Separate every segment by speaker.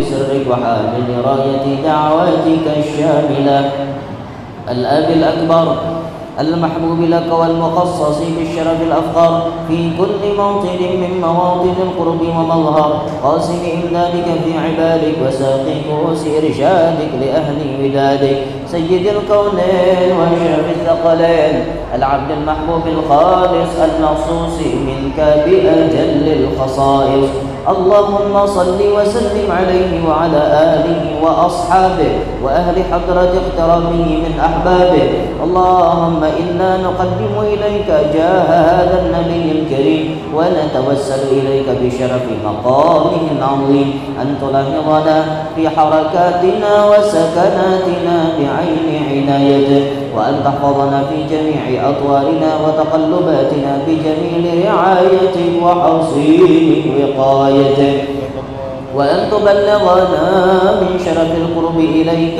Speaker 1: سرك وحامل راية دعواتك الشاملة. الأب الأكبر المحبوب لك والمخصص بالشرف الأفخر في كل موطن من مواطن القرب ومظهر قاسم إمدادك في عبادك وساقي كؤوس إرشادك لأهل ودادك سيد الكونين وأشرف الثقلين العبد المحبوب الخالص المخصوص منك بأجل الخصائص. اللهم صل وسلم عليه وعلى آله وأصحابه وأهل حضرة اقترابه من أحبابه. اللهم إنا نقدم إليك جاه هذا النبي الكريم ونتوسل إليك بشرف مقامه العظيم أن تلاحظنا في حركاتنا وسكناتنا بعين عنايته وأن تحفظنا في جميع أطوارنا وتقلباتنا بجميل رعايتك وحصين وقايتك وأن تبلغنا من شرف القرب إليك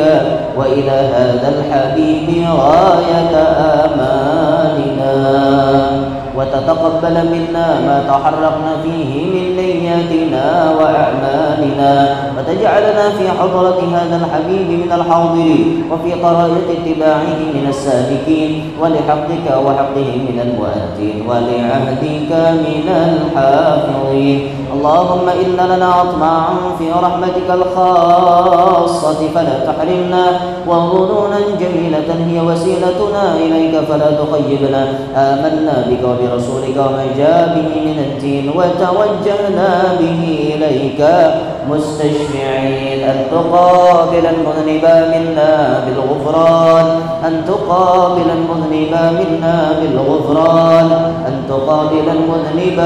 Speaker 1: وإلى هذا الحبيب غاية آمالنا وتتقبل منا ما تحرقنا فيه من نياتنا وأعمالنا وتجعلنا في حضرة هذا الحبيب من الحاضرين وفي طرائق اتباعه من السالكين ولحقك وحقه من المؤدين ولعهدك من الحافظين. اللهم إن لنا أطماعا في رحمتك الخاصة فلا تحرمنا وظنونا جميلة هي وسيلتنا إليك فلا تخيبنا. آمنا بك وبرسولك وما جاء به من الدين وتوجهنا به إليك مستشفعين أن تقابل المذنب منا بالغفران أن تقابل المذنب منا بالغفران أن تقابل المذنب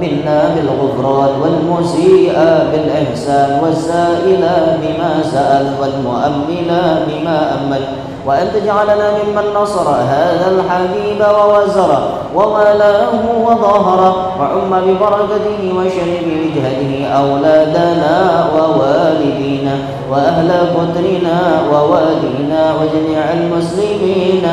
Speaker 1: منا بالغفران والمسيء بالإحسان والسائل بما سأل والمؤمل بما أمل وأن تجعلنا ممن نصر هذا الحبيب ووزره وولاه وظهره وعم ببركته وشرف وجهته أولادنا ووالدينا وأهل قدرنا ووالدينا وجميع المسلمين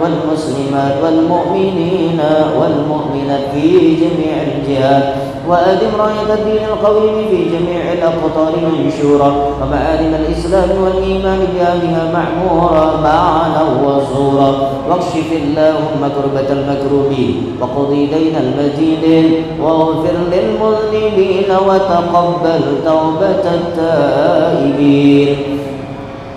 Speaker 1: والمسلمات والمؤمنين والمؤمنات في جميع الجهات وأدم راية الدين القويم في جميع الأقطار منشورة ومعالم الإسلام والإيمان بأهلها معمورة معنا وزورا واكشف اللهم كربة المكروبين وقضي دين المدينين واغفر للمذنبين وتقبل توبة التائبين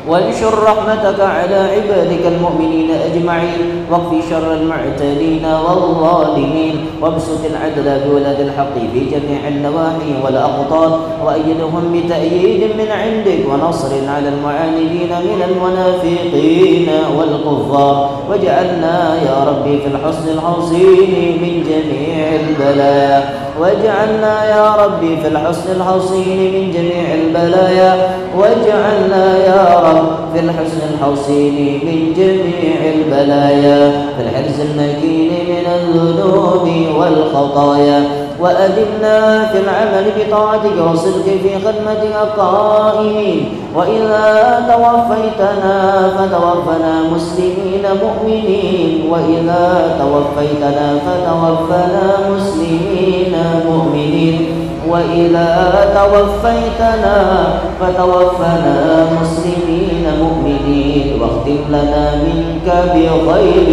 Speaker 1: وانشر رحمتك على عبادك المؤمنين أجمعين واكف شر المعتدين والظالمين وابسط العدل بولد الحق في جميع النواحي والأقطار وأيدهم بتأييد من عندك ونصر على المعاندين من المنافقين والكفار واجعلنا يا ربي في الحصن الحصين من جميع البلايا واجعلنا يا ربي في الحصن الحصين من جميع البلايا واجعلنا يا رب في الحصن الحصين من جميع البلايا في الحرز المكين من الذنوب والخطايا وأدمنا في العمل بطاعتك وصدق في خدمتك قائمين وإذا توفيتنا فتوفنا مسلمين مؤمنين وإذا توفيتنا فتوفنا مسلمين مؤمنين وإذا توفيتنا فتوفنا مسلمين مؤمنين واختم لنا منك بخير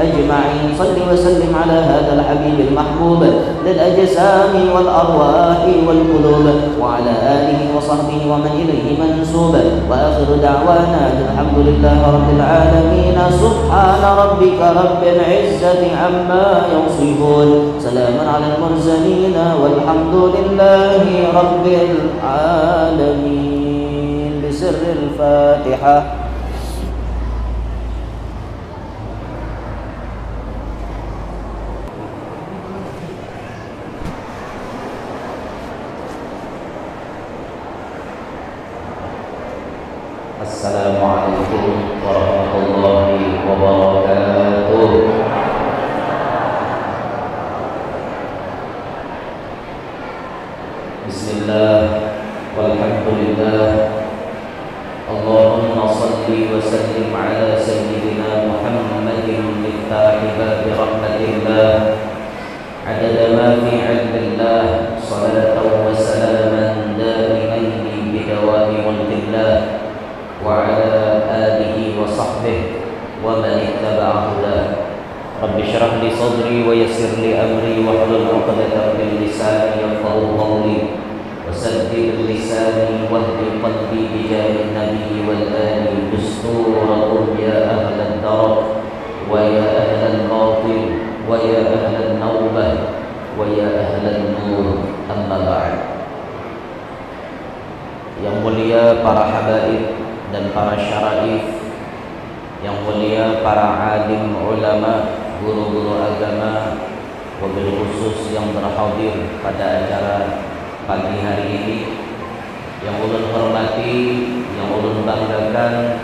Speaker 1: أجمعين. صل وسلم على هذا الحبيب المحبوب للأجسام والأرواح والقلوب وعلى آله وصحبه ومن إليه منسوب وآخر دعوانا الحمد لله رب العالمين. سبحان ربك رب العزة عما يصفون سلام على المرسلين والحمد لله رب العالمين. بسر الفاتحة.
Speaker 2: السلام عليكم ورحمة الله وبركاته. بسم الله والحمد لله. اللهم صل وسلم على سيدنا محمد مفتاح باب رحمة الله عدد ما في علم الله صلاة وسلاما دائمين بدوام وصحبه ومن اتبع هداه رب اشرح لي صدري ويسر لي أمري واحلل عقدة من لساني يفقهوا قولي وسدد لساني واهد قلبي بجاه النبي والآل دستوركم يا أهل الدرب ويا أهل الباطل ويا أهل النوبة ويا أهل النور أما بعد. Yang mulia para habaib dan para syaraif, yang mulia para alim ulama, guru-guru agama, wabil khusus yang berhadir pada acara pagi hari ini, yang ulun hormati, yang ulun banggakan,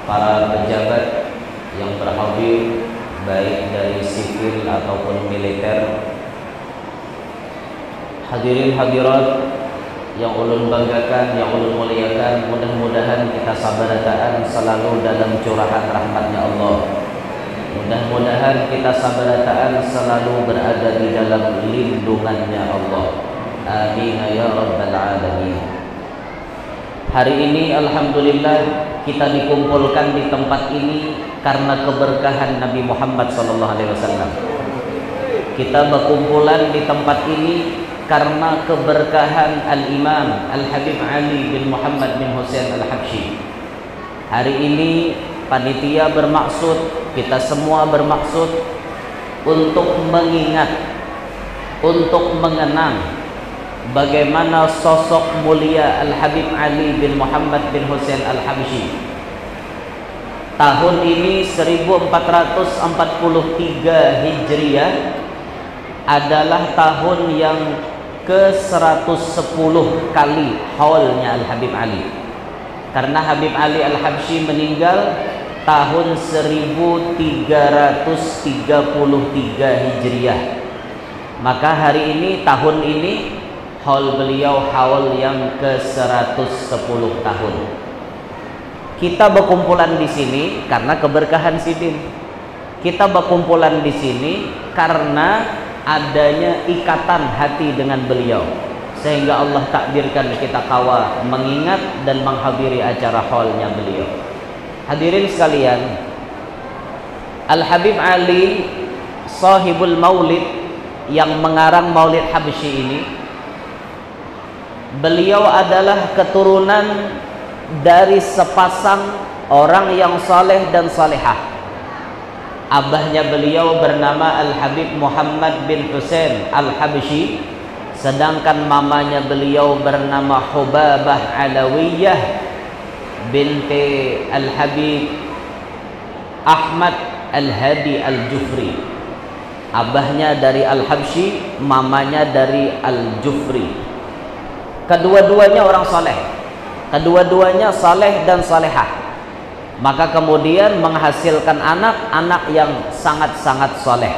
Speaker 2: para pejabat yang berhadir baik dari sipil ataupun militer, hadirin hadirat yang ulun banggakan, yang ulun muliakan, mudah-mudahan kita sabarataan selalu dalam curahan rahmatnya Allah. Mudah-mudahan kita sabarataan selalu berada di dalam lindungannya Allah. Amin ya rabbal alamin. Hari ini alhamdulillah kita dikumpulkan di tempat ini karena keberkahan Nabi Muhammad SAW. Kita berkumpulan di tempat ini karena keberkahan Al-Imam Al-Habib Ali bin Muhammad bin Hussein Al-Habsyi. Hari ini panitia bermaksud, kita semua bermaksud untuk mengingat, untuk mengenang bagaimana sosok mulia Al-Habib Ali bin Muhammad bin Hussein Al-Habsyi. Tahun ini 1443 Hijriah adalah tahun yang ke-110 kali haulnya Al-Habib Ali. Karena Habib Ali Al-Habsyi meninggal tahun 1333 Hijriah. Maka hari ini, tahun ini haul beliau haul yang ke-110 tahun. Kita berkumpulan di sini karena keberkahan sidin. Kita berkumpulan di sini karena adanya ikatan hati dengan beliau, sehingga Allah takdirkan kita kawa mengingat dan menghadiri acara haulnya beliau. Hadirin sekalian, Al-Habib Ali sahibul maulid yang mengarang Maulid Habsyi ini, beliau adalah keturunan dari sepasang orang yang saleh dan salehah. Abahnya beliau bernama Al-Habib Muhammad bin Hussein Al-Habsyi, sedangkan mamanya beliau bernama Hubabah Alawiyah binti Al-Habib Ahmad Al-Hadi Al-Jufri. Abahnya dari Al-Habsyi, mamanya dari Al-Jufri. Kedua-duanya orang saleh, kedua-duanya saleh dan salehah. Maka kemudian menghasilkan anak-anak yang sangat-sangat soleh.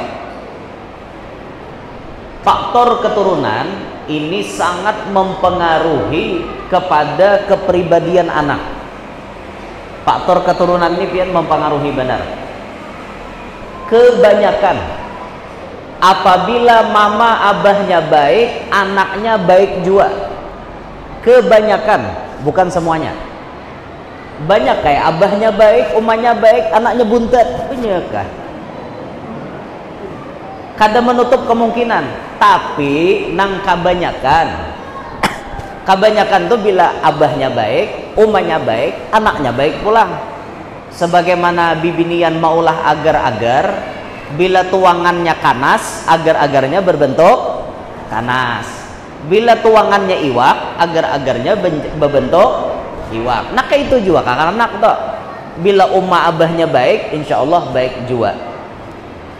Speaker 2: Faktor keturunan ini sangat mempengaruhi kepada kepribadian anak. Faktor keturunan ini pian mempengaruhi benar. Kebanyakan apabila mama abahnya baik, anaknya baik juga. Kebanyakan, bukan semuanya. Banyak kayak abahnya baik, umahnya baik, anaknya buntet. Punyakah? Kada menutup kemungkinan, tapi nang kebanyakan tuh bila abahnya baik, umahnya baik, anaknya baik pulang. Sebagaimana bibinian maulah agar-agar, bila tuangannya kanas, agar-agarnya berbentuk kanas. Bila tuangannya iwak, agar-agarnya berbentuk iwak. Nah kayak itu juga kakak anak tuh. Bila umma abahnya baik, insya Allah baik juga.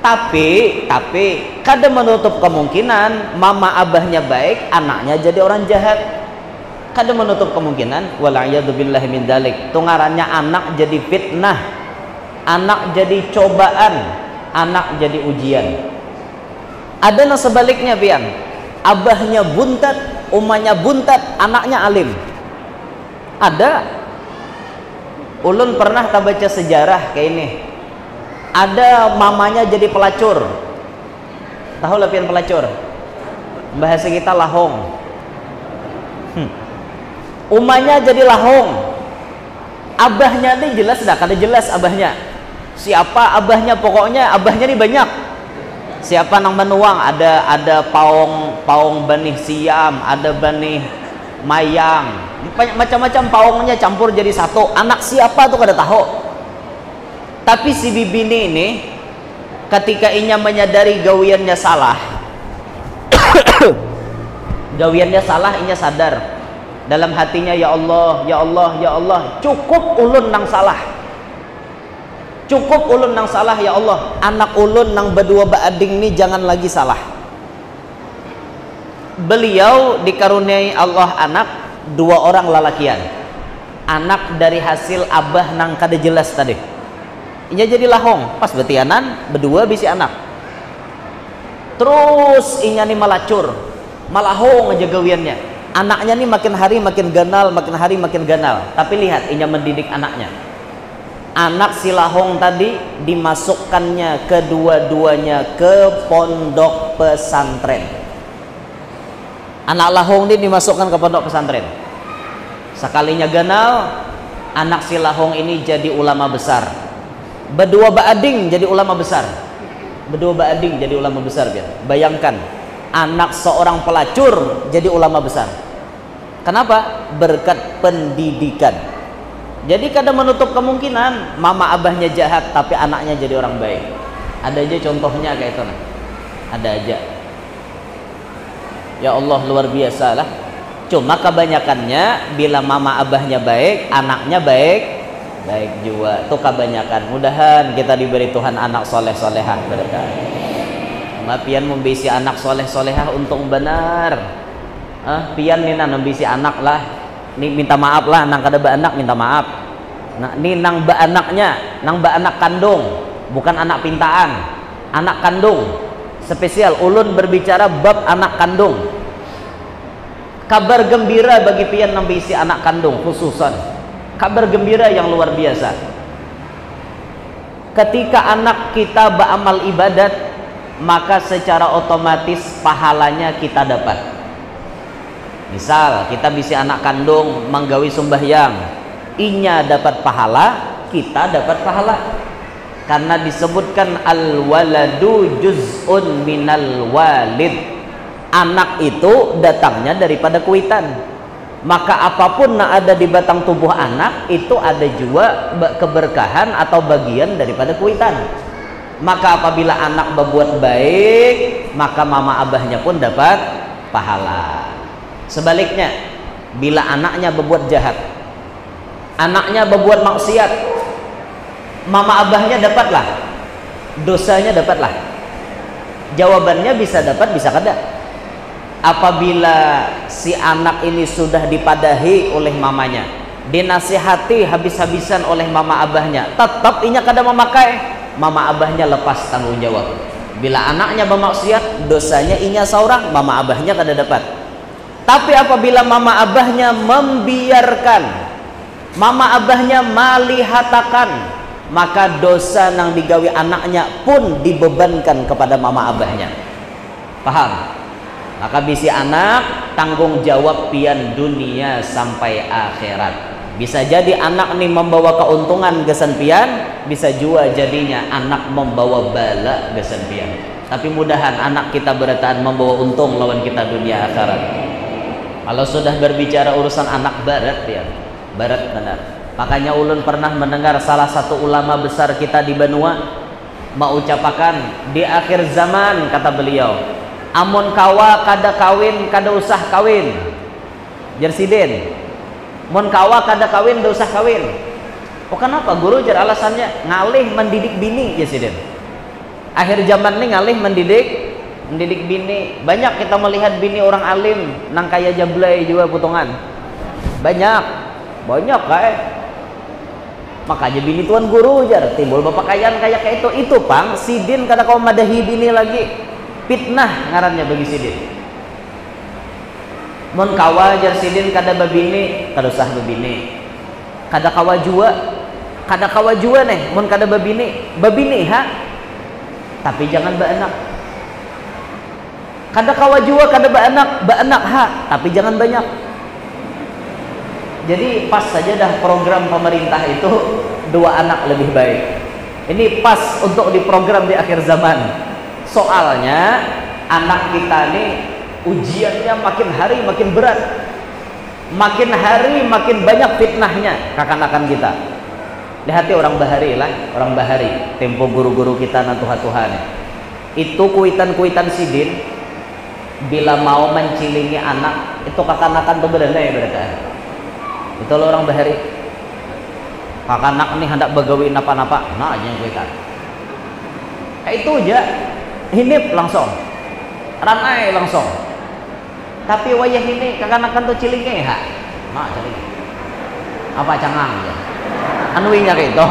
Speaker 2: Tapi kada menutup kemungkinan mama abahnya baik, anaknya jadi orang jahat. Kada menutup kemungkinan. Wala'iyadzubillahi min dalik. Tungarannya anak jadi fitnah, anak jadi cobaan, anak jadi ujian. Ada yang sebaliknya pian. Abahnya buntat, umahnya buntat, anaknya alim. Ada. Ulun pernah tak baca sejarah kayak ini. Ada mamanya jadi pelacur. Tahu lah pian pelacur? Bahasa kita lahong. Umahnya jadi lahong. Abahnya nih jelas dah, kada jelas abahnya. Siapa abahnya? Pokoknya abahnya nih banyak. Siapa nang menuang? Ada paong benih siam, ada benih mayang, macam-macam paongnya campur jadi satu. Anak siapa tuh kada tahu. Tapi si bibini ini ketika inya menyadari gawiannya salah, gawiannya salah, inya sadar dalam hatinya, ya Allah, ya Allah, ya Allah, cukup ulun nang salah, cukup ulun nang salah, ya Allah, anak ulun nang berdua baading nih jangan lagi salah. Beliau dikaruniai Allah anak 2 orang lalakian, anak dari hasil abah nang kada jelas tadi. Inya jadi lahong, pas betianan berdua bisi anak. Terus inya nih malacur, malahong aja gawiannya. Anaknya nih makin hari makin ganal, makin hari makin ganal. Tapi lihat inya mendidik anaknya. Anak si lahong tadi dimasukkannya kedua-duanya ke pondok pesantren. Anak lahong ini dimasukkan ke pondok pesantren. Sekalinya ganal, anak si lahong ini jadi ulama besar. Berdua baading jadi ulama besar. Berdua baading jadi ulama besar. Bayangkan, anak seorang pelacur jadi ulama besar. Kenapa? Berkat pendidikan. Jadi kadang menutup kemungkinan mama abahnya jahat tapi anaknya jadi orang baik. Ada aja contohnya kayak itu. Ada aja. Ya Allah, luar biasa lah. Cuma kebanyakannya bila mama abahnya baik, anaknya baik juga. Itu kebanyakan. Mudahan kita diberi Tuhan anak soleh-solehan berkah. Pian membisi anak soleh-solehah untung benar. Pian nih nang membisi anak lah. Nih minta maaf lah, nang kada ba anak minta maaf. Nah, nih nang ba anaknya, nang ba anak kandung, bukan anak pintaan. Anak kandung. Spesial ulun berbicara bab anak kandung. Kabar gembira bagi pian nang bisi anak kandung khususan. Kabar gembira yang luar biasa. Ketika anak kita beramal ibadat, maka secara otomatis pahalanya kita dapat. Misal kita bisi anak kandung menggawi sembahyang, inya dapat pahala, kita dapat pahala. Karena disebutkan al-waladu juz'un minal walid. Anak itu datangnya daripada kuitan. Maka apapun yang ada di batang tubuh anak itu ada juga keberkahan atau bagian daripada kuitan. Maka apabila anak berbuat baik, maka mama abahnya pun dapat pahala. Sebaliknya, bila anaknya berbuat jahat, anaknya berbuat maksiat, mama abahnya dapatlah dosanya, dapatlah. Jawabannya bisa dapat, bisa kada. Apabila si anak ini sudah dipadahi oleh mamanya, dinasihati habis-habisan oleh mama abahnya, tetap inya kada memakai, mama abahnya lepas tanggung jawab. Bila anaknya bermaksiat, dosanya inya seorang, mama abahnya kada dapat. Tapi apabila mama abahnya membiarkan, mama abahnya malihatakan, maka dosa nang digawi anaknya pun dibebankan kepada mama abahnya. Paham? Maka bisi anak tanggung jawab pian dunia sampai akhirat. Bisa jadi anak nih membawa keuntungan gesan pian, bisa juga jadinya anak membawa bala gesan pian. Tapi mudahan anak kita bertahan membawa untung lawan kita dunia akhirat. Kalau sudah berbicara urusan anak barat pian, barat benar. Makanya ulun pernah mendengar salah satu ulama besar kita di Banua mengucapkan di akhir zaman, kata beliau, amun kawa kada kawin kada usah kawin. Jersiden mun kawa kada kawin kada usah kawin. Oh kenapa guru? Jar alasannya ngalih mendidik bini. Jersiden akhir zaman nih ngalih mendidik bini. Banyak kita melihat bini orang alim nang kaya jablay juga putungan. Banyak kayak makanya bini tuan guru jar timbul bapakaian kayak itu pang sidin kada kau madahi bini lagi. Fitnah ngarannya bagi sidin. Mun kawa jar sidin kada babini, kada usah babini. Kada kawa jua nih, mun kada babini ha. Tapi jangan baanak. Kada kawa jua kada baanak ha, tapi jangan banyak. Jadi pas saja dah program pemerintah itu 2 anak lebih baik. Ini pas untuk diprogram di akhir zaman. Soalnya anak kita nih ujiannya makin hari makin berat, makin hari makin banyak fitnahnya kekanakan kita. Lihat orang Bahari lah, orang Bahari, tempo guru-guru kita nan Tuhan itu kuitan-kuitan sidin bila mau mencilingi anak itu kekanakan tuh benar ya mereka. Itu loh orang Bahari. Kakanak nih hendak begawi napa-napa, nah aja yang kuitan. Kayak itu aja, hinip langsung, ranai langsung. Tapi wayah ini kekanakan tuh cilingi ha, nah cilingi. Apa cangang ya? Anuinya kayak itu,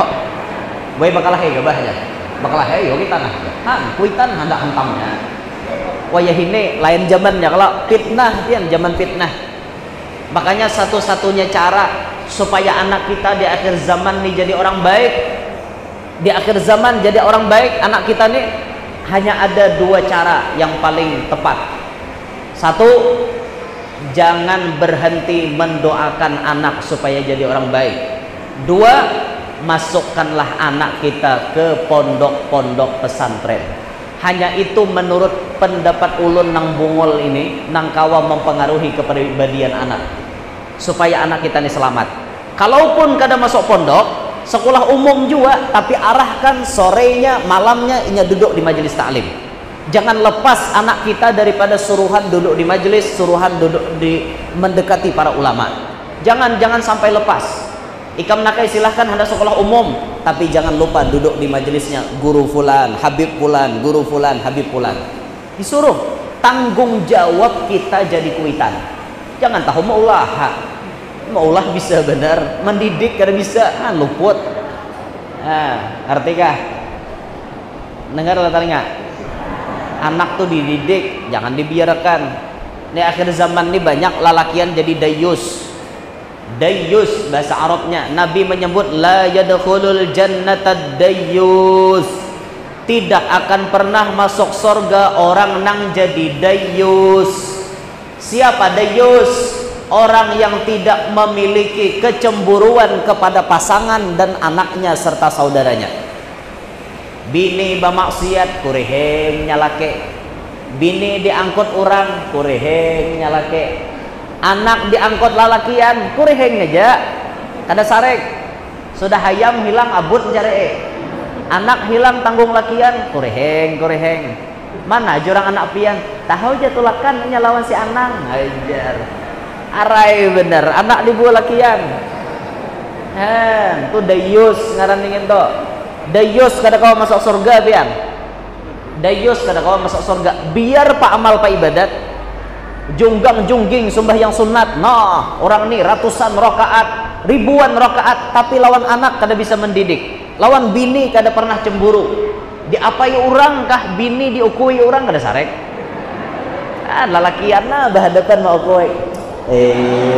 Speaker 2: gue bakalah kayak gabah aja, bakalah kayak yo kita nah, kuitan hendak hentamnya. Wayah ini lain zamannya, kalau fitnah dia zaman fitnah. Makanya satu-satunya cara supaya anak kita di akhir zaman nih jadi orang baik, di akhir zaman jadi orang baik, anak kita nih hanya ada 2 cara yang paling tepat. 1, jangan berhenti mendoakan anak supaya jadi orang baik. 2, masukkanlah anak kita ke pondok-pondok pesantren. Hanya itu menurut pendapat ulun nang bungol ini nang kawa mempengaruhi kepribadian anak supaya anak kita ini selamat. Kalaupun kada masuk pondok, sekolah umum juga, tapi arahkan sorenya, malamnya inya duduk di majelis taklim. Jangan lepas anak kita daripada suruhan duduk di majelis, suruhan duduk di mendekati para ulama. Jangan sampai lepas. Ikam nakai silahkan hendak sekolah umum, tapi jangan lupa duduk di majelisnya guru fulan, habib fulan, guru fulan, habib fulan. Disuruh tanggung jawab kita jadi kuitan. Jangan tahu maulah bisa benar, mendidik kada bisa, luput. Ngerti kah? Dengar lah telinga. Anak tuh dididik, jangan dibiarkan. Di akhir zaman ini banyak lalakian jadi dayus. Dayus bahasa Arabnya, Nabi menyebut la yadkhulul jannata dayus. Tidak akan pernah masuk surga orang nang jadi dayus. Siapa dayus? Orang yang tidak memiliki kecemburuan kepada pasangan dan anaknya serta saudaranya. Bini bermaksiat kureheng nyalake, bini diangkut orang kureheng nyalake, anak diangkut lalakian kureheng aja kada sarek. Sudah hayam hilang abut jare, anak hilang tanggung lakian kureheng. Mana jurang anak pian tahu aja tulakan nyalawan si anang ajar arai bener anak dibuat lakian. Tuh dayus ngaran dingin tuh. Dayus kada kau masuk surga pian. Dayus kada kau masuk surga. Biar pak amal pak ibadat, junggang jungging sembahyang sunat. Nah orang nih ratusan rakaat, ribuan rakaat, tapi lawan anak kada bisa mendidik. Lawan bini kada pernah cemburu. Diapai orang kah bini diukui orang kada sarek. Lalakian nah berhadapan mau ukui.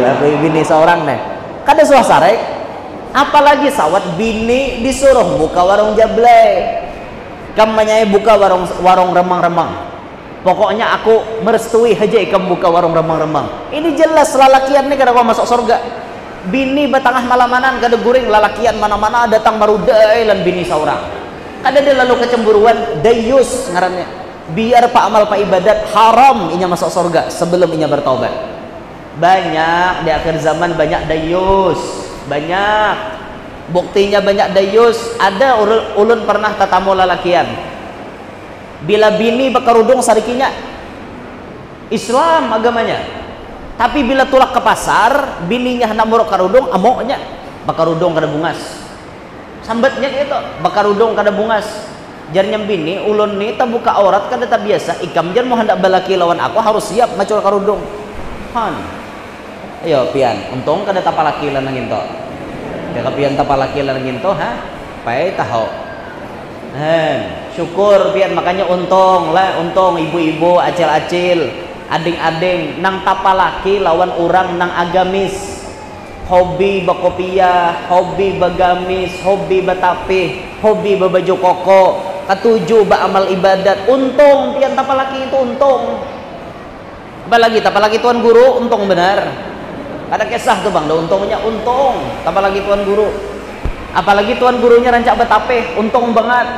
Speaker 2: Apa bini seorang nih kada suah sarek. Apalagi sawat bini disuruh buka warung jablay, kampanye buka warung remang-remang. Pokoknya aku merestui aja ikam buka warung remang-remang. Ini jelas lalakian nih kada kau masuk surga. Bini batangah malamanan kada guring lalakian mana-mana datang marudai lan bini seorang. Kada dia lalu kecemburuan, dayus ngarannya. Biar pak amal pak ibadat haram inya masuk surga sebelum inya bertaubat. Banyak di akhir zaman banyak dayus. Banyak buktinya banyak dayus. Ada ulun pernah tatamu lalakian bila bini bekerudung sarikinya Islam agamanya, tapi bila tulak ke pasar bininya hendak muruk kerudung amoknya bekerudung kada bungas sambatnya gitu bekerudung kada bungas. Jarnya bini ulun ni tak buka aurat kada tak biasa ikam jar mau hendak balaki lawan aku harus siap macul kerudung. Ayo pian untung kada tapalaki lan nangin to. Kada pian tapalaki lan nangin to pai tahu. Syukur pian makanya untung ibu-ibu acil-acil, ading-ading nang tapalaki lawan orang nang agamis. Hobi bakopiah, hobi bagamis, hobi batapih, hobi babaju koko, ketujuh beramal ibadat. Untung pian tapalaki itu untung. Apalagi tapalaki tuan guru untung benar. Ada kisah tuh bang, ada untungnya, untung. Apalagi tuan guru, apalagi tuan gurunya rancak betapeh, untung banget.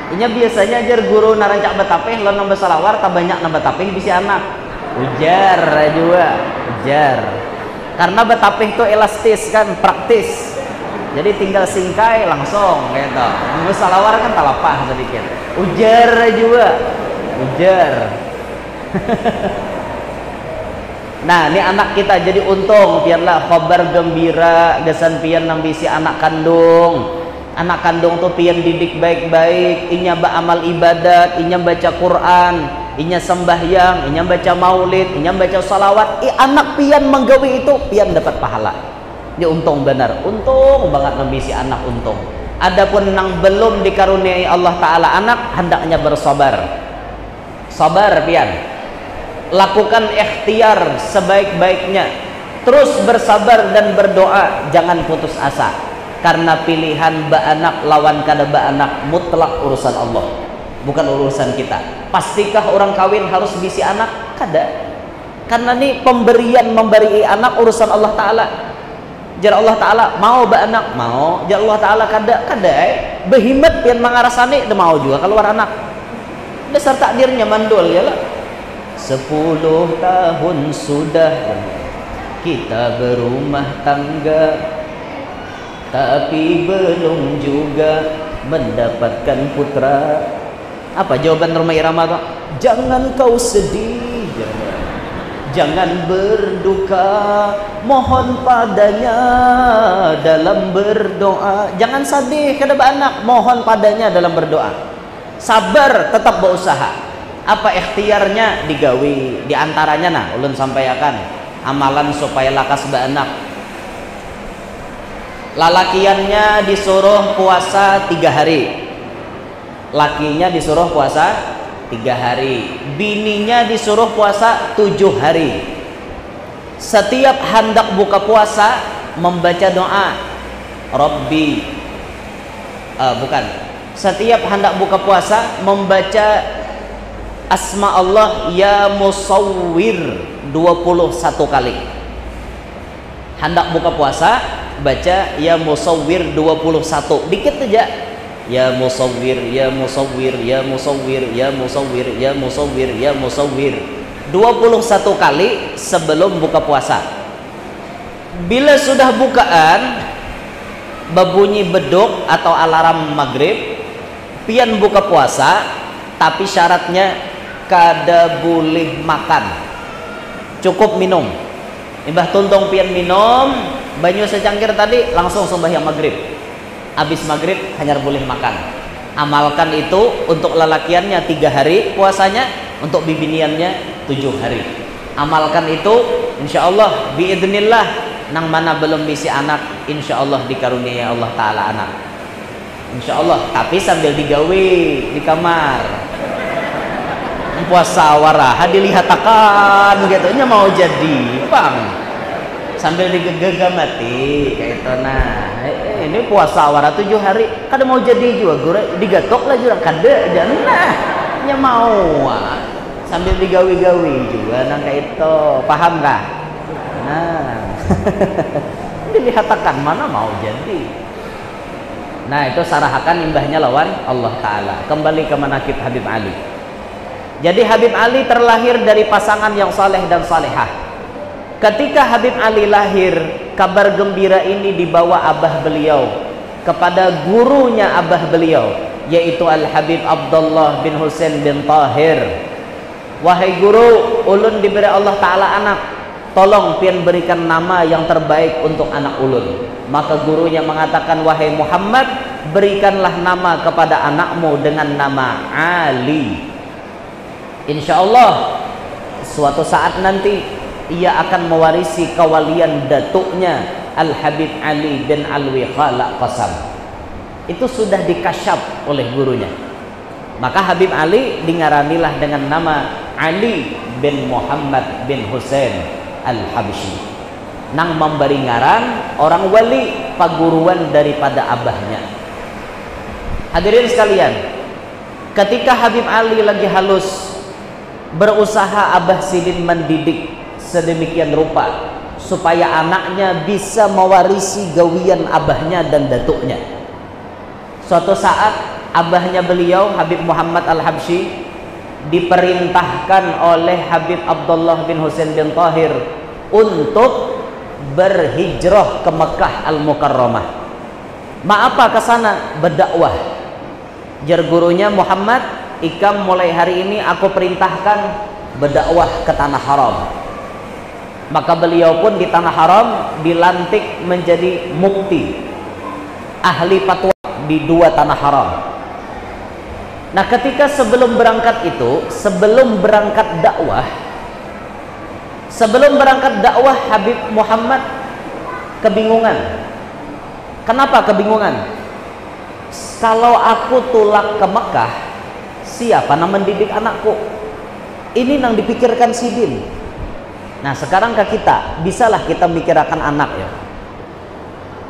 Speaker 2: Inya biasanya ajar guru narancak betapeh, lo nambah salawar, tak banyak nambah betapeh bisa anak. Ujar juga, ujar. Karena betapeh itu elastis kan, praktis. Jadi tinggal singkai langsung gitu. Nambah salawar kan talapah sedikit. Ujar juga, ujar. Nah, ini anak kita jadi untung, biarlah kabar gembira gesan pian nang bisi anak kandung. Anak kandung tuh pian didik baik-baik, inya beramal ibadat, inya baca Quran, inya sembahyang, inya baca maulid, inya baca salawat. Anak pian menggawi itu pian dapat pahala. Ini untung benar, untung banget nang bisi anak untung. Adapun nang belum dikaruniai Allah Ta'ala anak, hendaknya bersabar. Sabar pian, lakukan ikhtiar sebaik-baiknya, terus bersabar dan berdoa, jangan putus asa. Karena pilihan ba'anak lawan kada ba'anak mutlak urusan Allah, bukan urusan kita. Pastikah orang kawin harus bisi anak? Kada. Karena ini pemberian memberi anak urusan Allah Ta'ala. Jar Allah Ta'ala mau ba'anak, mau. Jar Allah Ta'ala kada, kada. Behimat pian mangarasani, dia mau juga keluar anak. Dasar takdirnya mandul ya lah. 10 tahun sudah kita berumah tangga, tapi belum juga mendapatkan putra. Apa jawaban Roma Irama tuh? Jangan kau sedih, jangan berduka, mohon padanya dalam berdoa. Jangan sedih kada anak, mohon padanya dalam berdoa. Sabar, tetap berusaha. Apa ikhtiarnya digawi? Di antaranya nah ulun sampaikan amalan supaya lakas baanak. Lalakiannya disuruh puasa 3 hari, lakinya disuruh puasa 3 hari, bininya disuruh puasa 7 hari. Setiap hendak buka puasa membaca doa Rabbi, setiap hendak buka puasa membaca asma Allah ya musawwir 21 kali. Hendak buka puasa baca ya musawwir 21, dikit aja. Ya musawwir, ya musawwir, ya musawwir, ya musawwir, ya musawwir, ya musawwir 21 kali sebelum buka puasa. Bila sudah bukaan berbunyi beduk atau alarm maghrib, pian buka puasa, tapi syaratnya kada boleh makan, cukup minum. Imbah tuntung pian minum banyu secangkir tadi langsung sembahyang maghrib. Habis maghrib hanya boleh makan. Amalkan itu untuk lelakiannya 3 hari puasanya, untuk bibiniannya 7 hari. Amalkan itu insyaallah biidznillah. Nang mana belum bisi anak, insyaallah dikaruniai Allah Ta'ala anak, insyaallah. Tapi sambil digawe di kamar puasa waraha dilihatakan gitu nya mau jadi bang, sambil digegega mati kayak itu. Nah ini puasa wara 7 hari kada mau jadi juga gure digatok lah jurang kada jangan nah nya mau sambil digawi-gawi juga nang kayak itu, paham kah? Nah dilihatakan mana mau jadi. Nah itu sarahakan imbahnya lawan Allah Ta'ala. Kembali ke manaqib Habib Ali. Jadi Habib Ali terlahir dari pasangan yang saleh dan salehah. Ketika Habib Ali lahir, kabar gembira ini dibawa abah beliau kepada gurunya abah beliau, yaitu Al-Habib Abdullah bin Husain bin Tahir. Wahai guru, ulun diberi Allah Ta'ala anak, tolong pian berikan nama yang terbaik untuk anak ulun. Maka gurunya mengatakan, wahai Muhammad, berikanlah nama kepada anakmu dengan nama Ali. Insya Allah suatu saat nanti ia akan mewarisi kewalian datuknya Al-Habib Ali bin Alwi Khala Qasam. Itu sudah dikasyaf oleh gurunya. Maka Habib Ali dingaranilah dengan nama Ali bin Muhammad bin Husain Al-Habsyi. Nang memberi ngaran orang wali paguruan daripada abahnya. Hadirin sekalian, ketika Habib Ali lagi halus berusaha abah silin mendidik sedemikian rupa supaya anaknya bisa mewarisi gawian abahnya dan datuknya. Suatu saat abahnya beliau Habib Muhammad Al-Habsyi diperintahkan oleh Habib Abdullah bin Husain bin Tahir untuk berhijrah ke Mekah Al-Mukarramah. Apa ke sana? Berdakwah. Jar gurunya, Muhammad, ikam mulai hari ini aku perintahkan berdakwah ke tanah haram. Maka beliau pun di tanah haram dilantik menjadi mufti, ahli fatwa di 2 tanah haram. Nah, ketika sebelum berangkat dakwah, Habib Muhammad kebingungan. Kenapa kebingungan? Kalau aku tulak ke Mekah, siapa yang mendidik anakku? Ini yang dipikirkan Sidin. Nah, sekarang ke kita, bisalah kita mikirkan anak ya.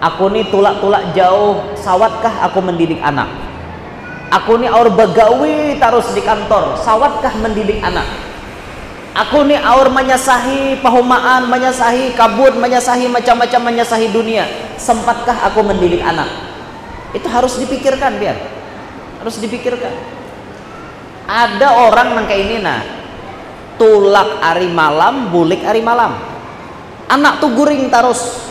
Speaker 2: Aku nih tulak-tulak jauh, sawatkah aku mendidik anak? Aku nih aur begawi terus di kantor, sawatkah mendidik anak? Aku nih aur menyasahi pahumaan, menyasahi kabut, menyasahi macam-macam, menyasahi dunia, sempatkah aku mendidik anak? Itu harus dipikirkan, biar harus dipikirkan. Ada orang yang kayak ini, nah, tulak hari malam, bulik hari malam. Anak tuh guring terus.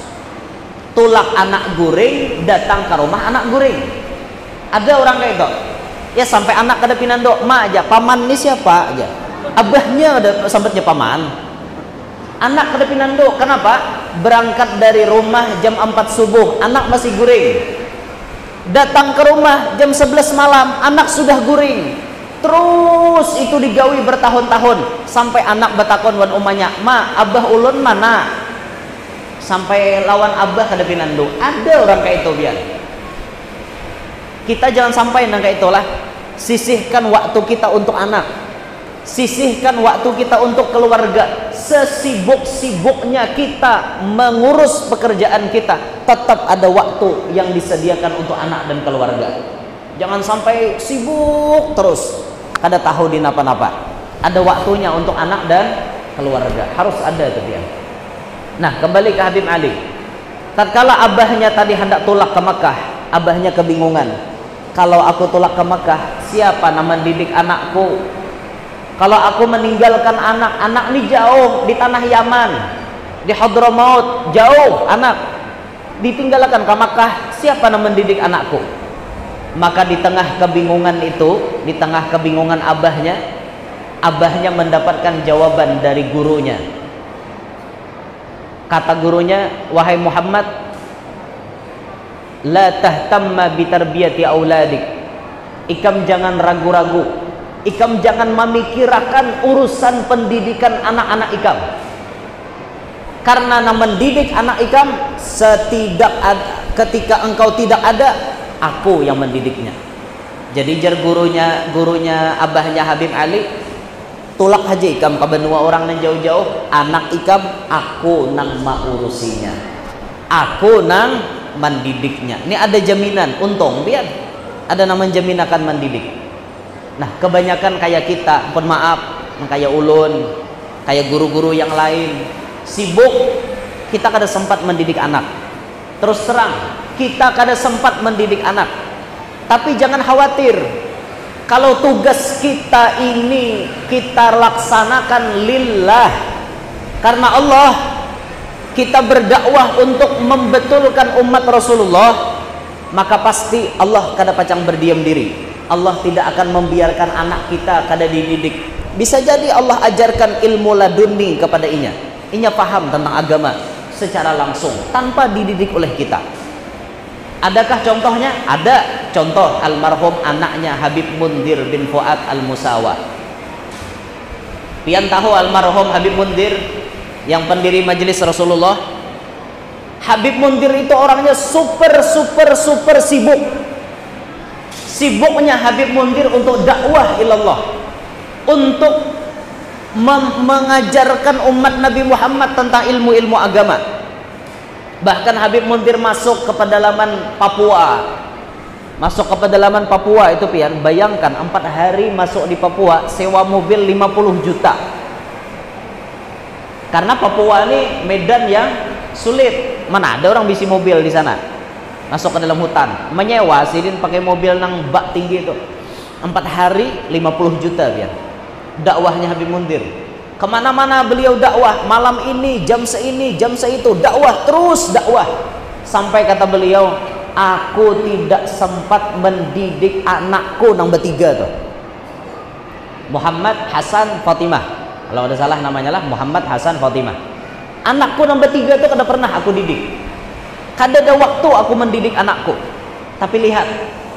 Speaker 2: Tulak anak guring, datang ke rumah anak guring. Ada orang kayak itu. Ya sampai anak kada pinando, ma aja, paman ini siapa aja. Abahnya ada sempatnya paman. Anak kada pinando, kenapa? Berangkat dari rumah jam 4 subuh, anak masih guring. Datang ke rumah jam 11 malam, anak sudah guring. Terus itu digawi bertahun-tahun sampai anak batakon wan umanya, ma abah ulun mana? Sampai lawan abah kada pinando. Ada orang kayak itu, biar kita jangan sampai nang kayak itulah. Sisihkan waktu kita untuk anak, sisihkan waktu kita untuk keluarga. Sesibuk-sibuknya kita mengurus pekerjaan kita, tetap ada waktu yang disediakan untuk anak dan keluarga. Jangan sampai sibuk terus, kada tahu di napa-napa. Ada waktunya untuk anak dan keluarga, harus ada itu dia. Nah, kembali ke Habib Ali. Tatkala abahnya tadi hendak tulak ke Mekah, abahnya kebingungan. Kalau aku tulak ke Mekah, siapa nama mendidik anakku? Kalau aku meninggalkan anak ini jauh di tanah Yaman, di Hadramaut, jauh anak ditinggalkan ke Mekah, siapa nama mendidik anakku? Maka di tengah kebingungan itu, di tengah kebingungan abahnya mendapatkan jawaban dari gurunya. Kata gurunya, wahai Muhammad, la tahtamma bitarbiyati auladik. Ikam jangan ragu-ragu, ikam jangan memikirkan urusan pendidikan anak-anak ikam. Karena mendidik anak ikam ketika engkau tidak ada, aku yang mendidiknya. Jadi jar gurunya abahnya Habib Ali, tulak haja ikam ke benua orang yang jauh-jauh, anak ikam aku nang maurusinya, aku nang mendidiknya. Ini ada jaminan, untung biar ada nama jaminan akan mendidik. Nah, kebanyakan kayak kita, mohon maaf, kayak ulun, kayak guru-guru yang lain, sibuk, kita kada sempat mendidik anak. Terus terang, kita kada sempat mendidik anak. Tapi jangan khawatir, kalau tugas kita ini kita laksanakan lillah, karena Allah, kita berdakwah untuk membetulkan umat Rasulullah, maka pasti Allah kada pacang berdiam diri. Allah tidak akan membiarkan anak kita kada dididik. Bisa jadi Allah ajarkan ilmu laduni kepada inya paham tentang agama secara langsung tanpa dididik oleh kita. Adakah contohnya? Ada contoh almarhum anaknya Habib Mundir bin Fuad Al-Musawa. Pian tahu almarhum Habib Mundir yang pendiri majelis Rasulullah. Habib Mundir itu orangnya super sibuk. Sibuknya Habib Mundir untuk dakwah ilallah, untuk mengajarkan umat Nabi Muhammad tentang ilmu-ilmu agama. Bahkan Habib Mundir masuk ke pedalaman Papua. Masuk ke pedalaman Papua itu pian, bayangkan 4 hari masuk di Papua, sewa mobil 50 juta. Karena Papua ini medan yang sulit. Mana ada orang bisi mobil di sana, masuk ke dalam hutan, menyewa sidin pakai mobil nang bak tinggi itu, 4 hari 50 juta biar dakwahnya Habib Mundir. Kemana-mana beliau dakwah, malam ini jam seini jam seitu dakwah, terus dakwah, sampai kata beliau, aku tidak sempat mendidik anakku nang bertiga tuh, Muhammad, Hasan, Fatimah, kalau ada salah namanya lah Muhammad, Hasan, Fatimah. Anakku nang bertiga tuh kada pernah aku didik, kada ada waktu aku mendidik anakku. Tapi lihat,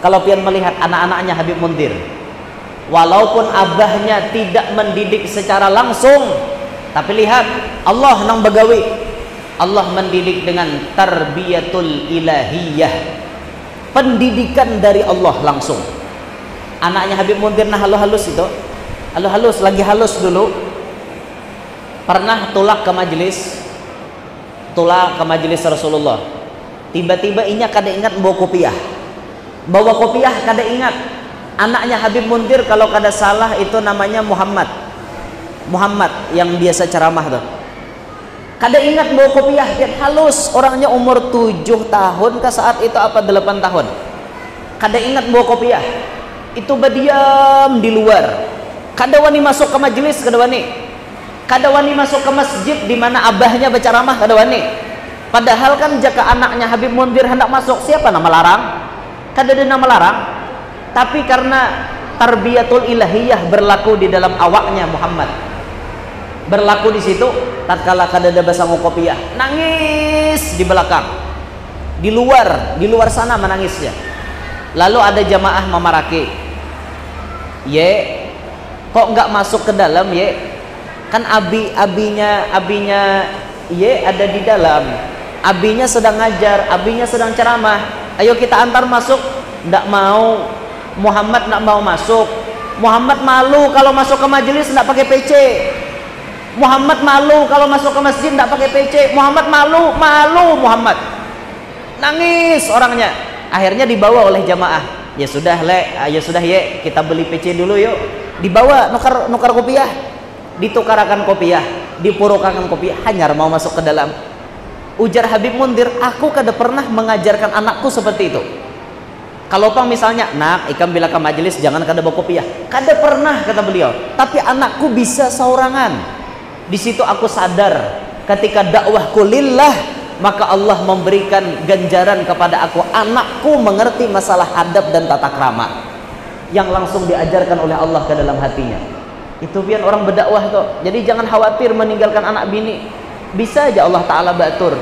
Speaker 2: kalau pian melihat anak-anaknya Habib Mundir, walaupun abahnya tidak mendidik secara langsung, tapi lihat Allah nang bagawi, Allah mendidik dengan tarbiyatul ilahiyah, pendidikan dari Allah langsung. Anaknya Habib Mundir nah halus-halus itu, halus-halus lagi halus dulu, pernah tulak ke majelis Rasulullah. Tiba-tiba inya kada ingat bawa kopiah, kada ingat. Anaknya Habib Mundir kalau kada salah itu namanya Muhammad yang biasa ceramah tuh, kada ingat bawa kopiah. Dia halus, orangnya umur 7 tahun ke saat itu apa 8 tahun, kada ingat bawa kopiah. Itu berdiam di luar, kada wani masuk ke majelis, kada wani masuk ke masjid di mana abahnya berceramah, kada wani. Padahal kan jika anaknya Habib Mundir hendak masuk, siapa nama larang? Kada ada nama larang. Tapi karena tarbiyatul ilahiyah berlaku di dalam awaknya Muhammad, berlaku di situ, tatkala kada ada basang kopiah, nangis di belakang, di luar sana menangisnya. Lalu ada jamaah memaraki, kok nggak masuk ke dalam, kan abinya ada di dalam, abinya sedang ngajar, abinya sedang ceramah, ayo kita antar masuk. Ndak mau, Muhammad ndak mau masuk. Muhammad malu kalau masuk ke majelis ndak pakai PC. Muhammad malu kalau masuk ke masjid ndak pakai PC. Muhammad malu Muhammad. Nangis orangnya. Akhirnya dibawa oleh jamaah. Ya sudah kita beli PC dulu yuk. Dibawa nukar kopiah. Ditukarakan kopiah, dipurukakan kopiah, hanya mau masuk ke dalam. Ujar Habib Mundir, aku kada pernah mengajarkan anakku seperti itu. Kalau pang misalnya, nak, ikam bila ke majelis jangan kada bawa kopiah, kada pernah kata beliau. Tapi anakku bisa saurangan. Di situ aku sadar, ketika dakwahku lillah, maka Allah memberikan ganjaran kepada aku. Anakku mengerti masalah adab dan tata krama yang langsung diajarkan oleh Allah ke dalam hatinya. Itu biar orang berdakwah tuh. Jadi jangan khawatir meninggalkan anak bini, bisa aja Allah Ta'ala batur.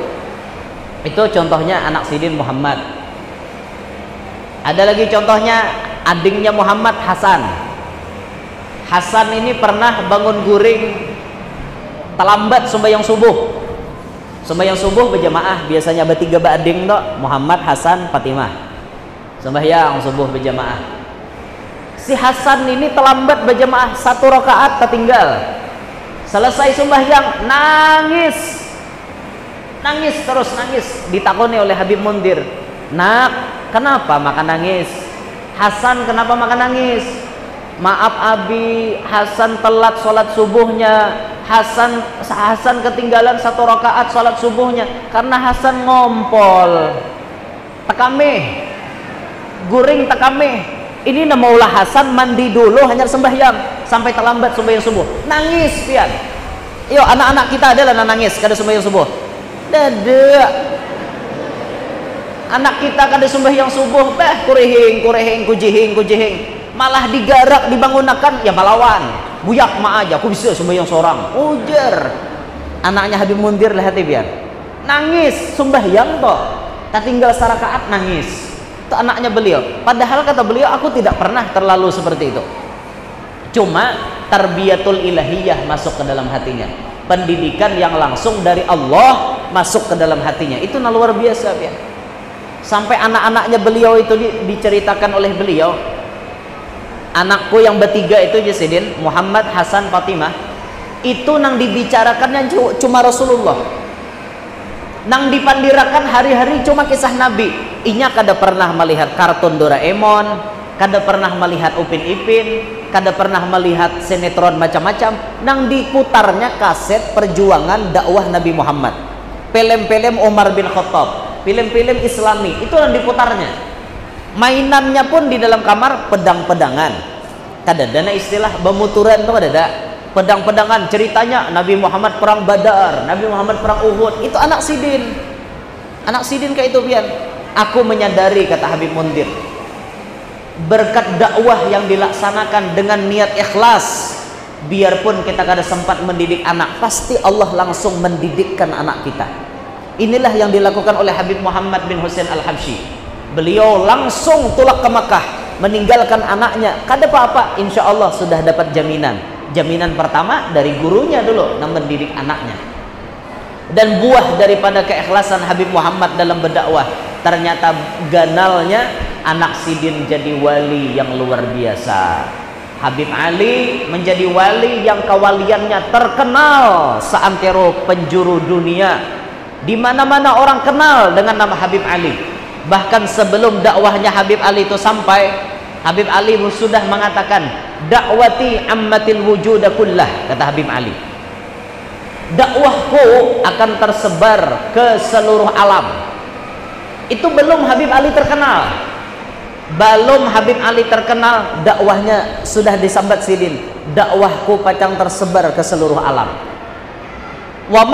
Speaker 2: Itu contohnya anak Sidin Muhammad. Ada lagi contohnya adiknya Muhammad, Hasan. Hasan ini pernah bangun guring terlambat sembahyang subuh. Sembahyang subuh berjamaah, biasanya bertiga bading tok, Muhammad, Hasan, Fatimah. Sembahyang subuh berjamaah. Si Hasan ini terlambat berjamaah, 1 rakaat tertinggal. Selesai sembahyang nangis terus nangis. Ditakoni oleh Habib Mundir, nak, kenapa makan nangis? Hasan, kenapa makan nangis? Maaf abi, Hasan telat sholat subuhnya. Hasan ketinggalan 1 rakaat sholat subuhnya karena Hasan ngompol tekameh, guring tekameh. Ini namaulah Hasan mandi dulu hanya sembahyang sampai terlambat sembahyang subuh. Nangis pian. Yo, anak-anak kita adalah nangis kada sembahyang subuh. Dadak. Anak kita kada sembahyang subuh, kurehing kujihing. Malah digarak dibangunakan ya melawan. Buyak ma aja, aku bisa sembahyang seorang. Ujar. Anaknya Habib Mundir lihat pian. Nangis sembahyang toh. Tak tinggal sarakaat nangis. Itu anaknya beliau. Padahal kata beliau, aku tidak pernah terlalu seperti itu. Cuma tarbiyatul ilahiyah masuk ke dalam hatinya. Pendidikan yang langsung dari Allah masuk ke dalam hatinya. Itu luar biasa ya. Sampai anak-anaknya beliau itu diceritakan oleh beliau. Anakku yang bertiga itu Jasidin, Muhammad, Hasan, Fatimah. Itu nang dibicarakannya cuma Rasulullah. Nang dipandirakan hari-hari cuma kisah Nabi. Inya kada pernah melihat kartun Doraemon, kada pernah melihat Upin Ipin, kada pernah melihat sinetron macam-macam, nang diputarnya kaset perjuangan dakwah Nabi Muhammad, film-film Umar bin Khattab, film-film Islami, itu yang diputarnya. Mainannya pun di dalam kamar pedang-pedangan. Kada ada istilah bemuturan tuh, kada ada. Pedang-pedangan, ceritanya Nabi Muhammad perang Badar, Nabi Muhammad perang Uhud. Itu anak sidin. Anak sidin kayak itu pian. Aku menyadari, kata Habib Mundir, berkat dakwah yang dilaksanakan dengan niat ikhlas, biarpun kita kada sempat mendidik anak, pasti Allah langsung mendidikkan anak kita. Inilah yang dilakukan oleh Habib Muhammad bin Husain Al-Habsyi. Beliau langsung tulak ke Makkah, meninggalkan anaknya, kada apa-apa, insya Allah sudah dapat jaminan. Jaminan pertama dari gurunya dulu, yang mendidik anaknya. Dan buah daripada keikhlasan Habib Muhammad dalam berdakwah, ternyata ganalnya anak sidin jadi wali yang luar biasa. Habib Ali menjadi wali yang kewaliannya terkenal seantero penjuru dunia. Di mana-mana orang kenal dengan nama Habib Ali. Bahkan sebelum dakwahnya Habib Ali itu sampai, Habib Ali sudah mengatakan, dakwati ammatil wujuda kullah, kata Habib Ali, dakwahku akan tersebar ke seluruh alam. Itu belum Habib Ali terkenal. Belum Habib Ali terkenal, dakwahnya sudah disambat sidin, dakwahku pacang tersebar ke seluruh alam. Wa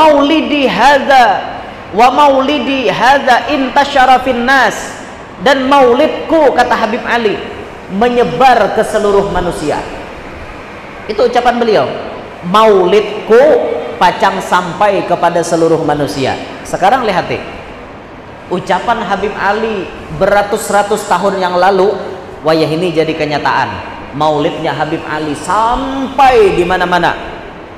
Speaker 2: maulidi hadza intasyara finnas, dan maulidku, kata Habib Ali, menyebar ke seluruh manusia. Itu ucapan beliau, maulidku pacang sampai kepada seluruh manusia. Sekarang lihat ucapan Habib Ali beratus-ratus tahun yang lalu, wayah ini jadi kenyataan. Maulidnya Habib Ali sampai di mana-mana,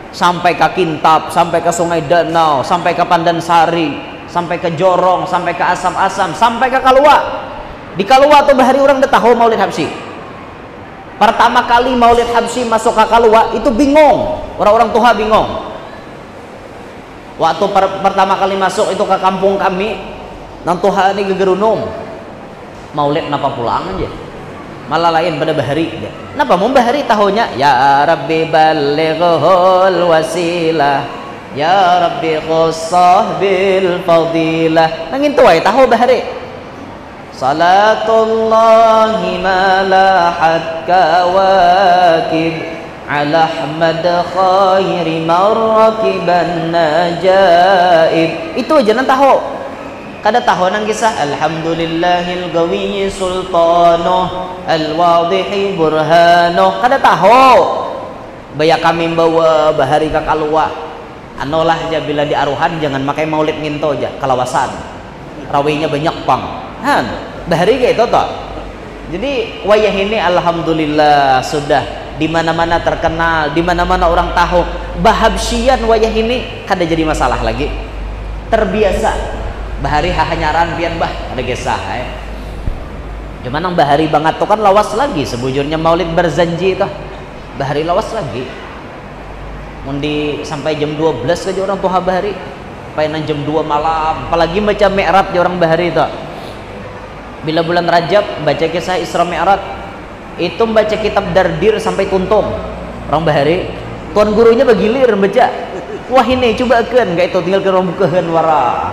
Speaker 2: sampai ke Kintab, sampai ke Sungai Danau, sampai ke Pandansari, sampai ke Jorong, sampai ke Asam-Asam, sampai ke Kalua. Di Kalua tuh bahari orang dah tahu Maulid Habsyi. Pertama kali Maulid Habsyi masuk ke Kalua itu bingung, orang-orang tua bingung. Waktu pertama kali masuk itu ke kampung kami, nang tuha ini gegerunum, Maulid napa pulang aja, malah lain pada bahari. Napa mau bahari tahunya? Ya Rabbi balighul wasilah, ya Rabbi khussah bil fadilah. Nangin tuai tahu bahari. Salatullahi ma lahat kawakib ala Ahmad khairi marrakiban najaib. Itu aja nang tahu. Kada tahu nang kisah alhamdulillahil gawiyyi sultanuh al-wadhihi burhanuh. Kada tahu. Baya kami bawa bahari ka Kalua. Anolah aja bila di aruhan jangan makai maulid nginto aja, kalawasan. Rawinya banyak pang. Han, bahari kayak itu toh. Jadi wayah ini alhamdulillah sudah di mana-mana terkenal, di mana-mana orang tahu. Bahabsyian wayah ini kada jadi masalah lagi. Terbiasa. Bahari hahanyaran pian bah ada gesah Cuman nang bahari banget tuh kan lawas lagi sebujurnya Maulid Barzanji itu. Bahari lawas lagi. Mundi sampai jam 12 aja orang tuh bahari. Sampai nang jam 2 malam, apalagi baca Mi'raj orang bahari itu. Bila bulan Rajab baca kisah Isra Mi'raj, itu baca kitab Dardir sampai tuntung. Orang bahari, tuan gurunya bagilir baca. Wah ini coba akan enggak itu tinggal ke orang bukahan wara.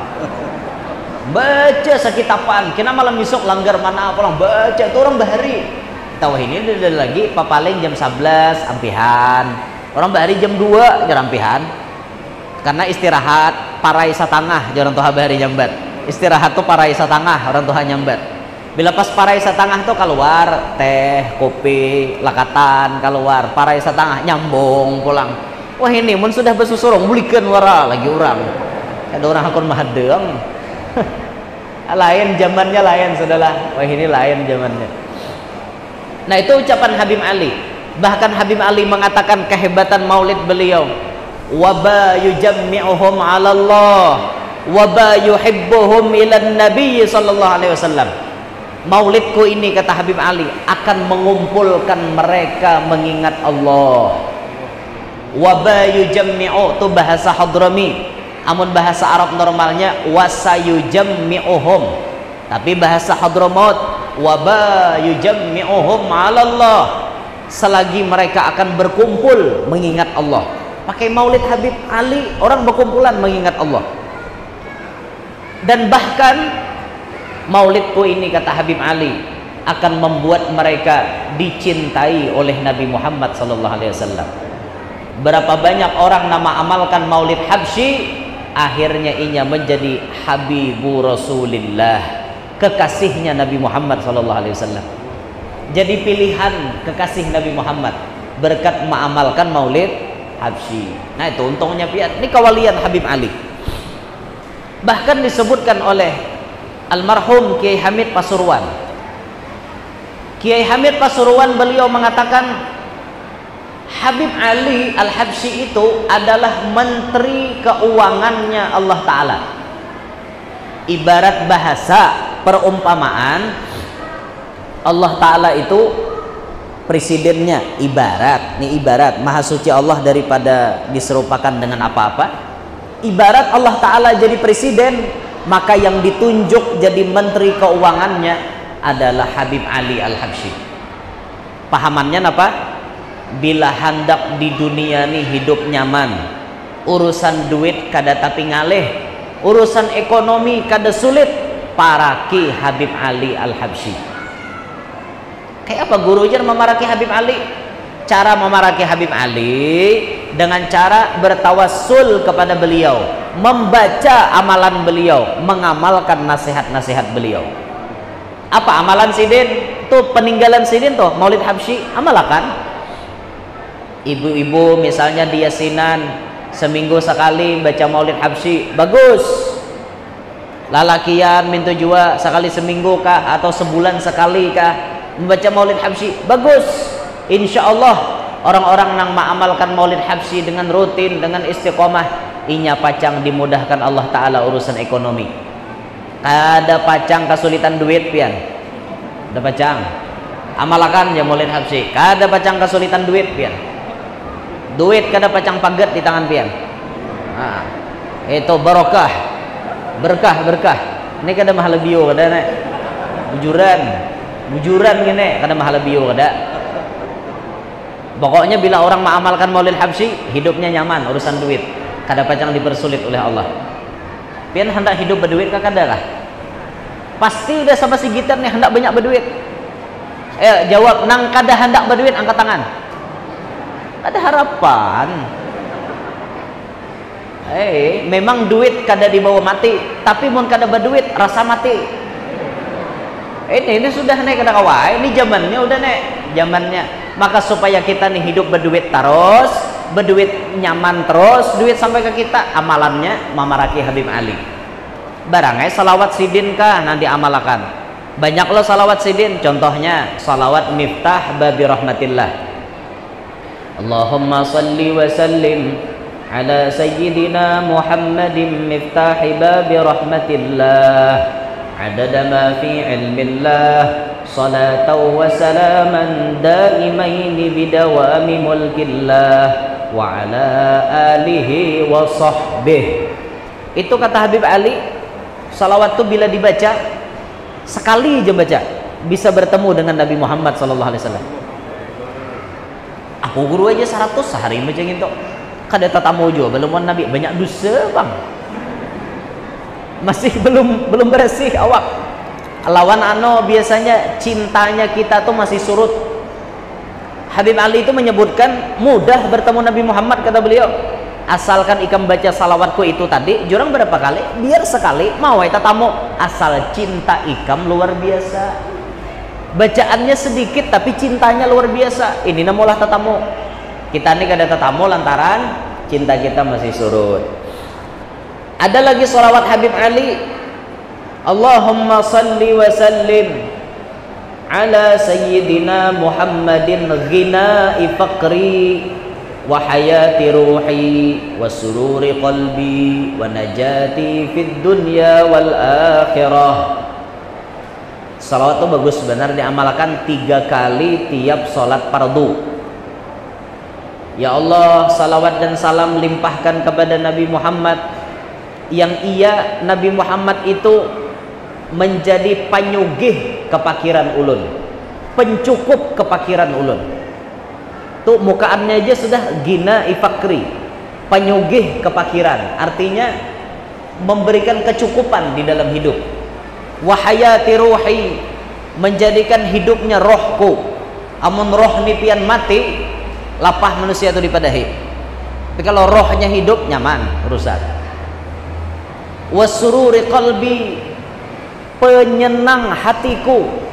Speaker 2: Baca sakitapan, kena malam besok langgar mana apa orang baca itu orang bahari. Tahu ini ada lagi papaling jam 11 ampihan. Orang bahari jam 2 jarampihan. Karena istirahat parai satangah orang tuh bahari nyambat. Istirahat tuh parai satangah orang tuh nyambat. Bila pas parai satangah tuh keluar teh, kopi, lakatan keluar, parai satangah nyambung pulang. Wah ini mun sudah besusurung mulikeun wara lagi orang. Ada orang hakun mahadeng. Lain zamannya lain saudara. Wah ini lain zamannya. Nah itu ucapan Habib Ali. Bahkan Habib Ali mengatakan kehebatan maulid beliau. Waba yujammi'uhum 'ala Allah, waba yuhibbuhum ila Nabi sallallahu alaihi wasallam. Maulidku ini, kata Habib Ali, akan mengumpulkan mereka mengingat Allah. Waba yujammi'u itu bahasa Hadrami. Amun bahasa Arab normalnya wasayujammi'uhum. Tapi bahasa Hadramaut waba yujammi'uhum 'ala Allah. selagi mereka akan berkumpul mengingat Allah. Pakai maulid Habib Ali, orang berkumpulan mengingat Allah. Dan bahkan maulidku ini, kata Habib Ali, akan membuat mereka dicintai oleh Nabi Muhammad SAW. Berapa banyak orang nama amalkan maulid Habsyi, akhirnya inya menjadi Habibu Rasulillah, kekasihnya Nabi Muhammad SAW. Jadi pilihan kekasih Nabi Muhammad berkat mengamalkan maulid Habsyi. Nah itu untungnya pian. Ini kawalian Habib Ali. Bahkan disebutkan oleh almarhum Kiai Hamid Pasuruan. Kiai Hamid Pasuruan beliau mengatakan Habib Ali Al-Habsyi itu adalah menteri keuangannya Allah Ta'ala. Ibarat bahasa perumpamaan, Allah Ta'ala itu presidennya, ibarat Maha Suci Allah daripada diserupakan dengan apa-apa. Ibarat Allah Ta'ala jadi presiden, maka yang ditunjuk jadi menteri keuangannya adalah Habib Ali Al-Habsyi. Pahamannya apa? Bila hendak di dunia ini hidup nyaman, urusan duit kada tapi ngalih, urusan ekonomi kada sulit, paraki Habib Ali Al-Habsyi. Kayak apa gurunya memaraki Habib Ali? Cara memaraki Habib Ali dengan cara bertawassul kepada beliau, membaca amalan beliau, mengamalkan nasihat-nasihat beliau. Apa amalan sidin? Tuh peninggalan sidin tuh maulid Habsyi, amalkan. Ibu-ibu misalnya di Yasinan seminggu sekali baca maulid Habsyi, bagus. Lalakian minta jua sekali seminggu kah atau sebulan sekali kah membaca maulid Habsyi, bagus. Insya Allah orang-orang yang mengamalkan maulid Habsyi dengan rutin, dengan istiqomah, inya pacang dimudahkan Allah Ta'ala urusan ekonomi. Kada pacang kesulitan duit pian, ada pacang amalkan ya maulid Habsyi. Kada pacang kesulitan duit pian, duit kada pacang paget di tangan pian. Nah, itu berkah. Ini kada mahal bio kada nek bujuran gini kada mahal bio kada. Pokoknya bila orang mengamalkan maulid Habsyi, hidupnya nyaman, urusan duit kada pacang dipersulit oleh Allah. Pian hendak hidup berduit kah kada kah? Pasti udah sama si gitar nih hendak banyak berduit. Jawab nang kada hendak berduit, angkat tangan. Ada harapan. Memang duit kada dibawa mati, tapi mun kada berduit rasa mati. Ini sudah nih kada kawai, ini zamannya udah nih zamannya. Maka supaya kita nih hidup berduit terus, berduit nyaman terus, duit sampai ke kita, amalannya memaraki Habib Ali. Barangnya salawat sidin kah nanti amalkan. Banyak loh salawat sidin, contohnya salawat Miftah Babi Rahmatillah. Allahumma salli wa sallim ala sayyidina Muhammadin miftahi babi rahmatillah adada ma fi ilmillah salatan wa salaman daimaini bidawami mulkillah wa ala alihi wa sahbih. Itu kata Habib Ali, salawat itu bila dibaca sekali aja baca bisa bertemu dengan Nabi Muhammad SAW. Aku guru aja 100 sehari macam itu. Kada tatamu juga belum Nabi, banyak dosa bang, masih belum bersih awak. Lawan biasanya cintanya kita tuh masih surut. Habib Ali itu menyebutkan mudah bertemu Nabi Muhammad, kata beliau, asalkan ikam baca salawatku itu tadi jurang berapa kali, biar sekali mau tatamu, asal cinta ikam luar biasa, bacaannya sedikit tapi cintanya luar biasa, ini namulah tatamu. Kita ini kada tatamu lantaran cinta kita masih surut. Ada lagi salawat Habib Ali, Allahumma salli wa sallim ala sayyidina Muhammadin ghina'i faqri wa hayati ruhi wa sururi qalbi wa najati fid dunya wal akhirah. Salawat itu bagus benar diamalkan 3 kali tiap sholat fardu. Ya Allah, salawat dan salam limpahkan kepada Nabi Muhammad yang Nabi Muhammad itu menjadi panyugih kepakiran ulun, pencukup kepakiran ulun. Tuh mukaannya aja sudah gina ifakri, penyugih kepakiran, artinya memberikan kecukupan di dalam hidup. Wahayati ruhi, menjadikan hidupnya rohku. Amun roh ni pian mati, lapah manusia itu dipadahi. Tapi kalau rohnya hidup, nyaman urusan. Wasururi qalbi, penyenang hatiku.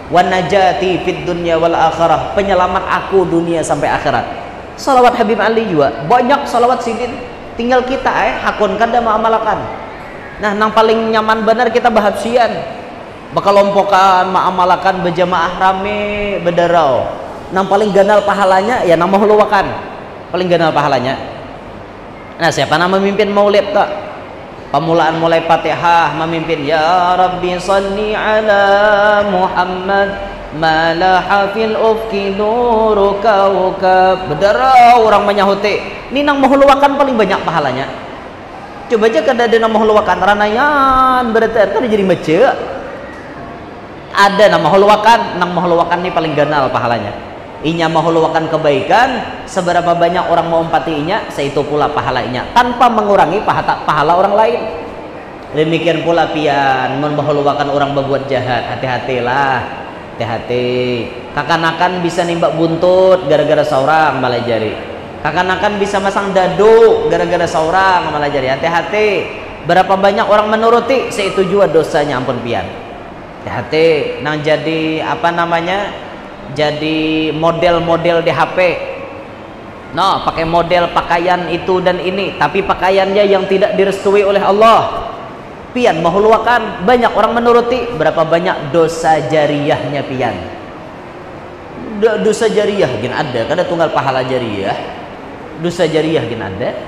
Speaker 2: Wanajati fid dunya wal akhirah, penyelamat aku dunia sampai akhirat. Salawat Habib Ali juga banyak, salawat sidin. Tinggal kita hakun kada ma'amalakan. Nah, nang paling nyaman benar kita bahapsian, bakalompokan ma'amalakan berjamaah rame bedarau. Nang paling ganal pahalanya ya nang mahluwakan, paling ganal pahalanya. Nah, siapa nama memimpin maulid tak? Pemulaan mulai Fatihah memimpin ya Rabbi salli ala Muhammad malaha fil ufki nuru kaukab. Bedarau orang menyahuti. Ini nang mahluwakan paling banyak pahalanya. Coba aja kada ada nang mahluwakan ranayan berarti kan jadi mace. Ada nang mahluwakan ini paling ganal pahalanya. Inya mahluwakan kebaikan, seberapa banyak orang mau empatinya, seitu pula pahalanya tanpa mengurangi pahala orang lain. Demikian pula pian menghuluwakan orang berbuat jahat, hati-hatilah, hati-hati. Kakanakan bisa nimbak buntut gara-gara seorang malah jari. Kakanakan bisa masang dadu gara-gara seorang malah jari. Hati-hati. Berapa banyak orang menuruti, seitu juga dosanya, ampun pian. Hati-hati. Nang jadi apa namanya? Jadi model-model di HP. No, pakai model pakaian itu dan ini, tapi pakaiannya yang tidak direstui oleh Allah. Pian mahluwakan, banyak orang menuruti, berapa banyak dosa jariyahnya pian. Dosa jariyah gin ada, kada tunggal pahala jariyah. Dosa jariyah gin ada.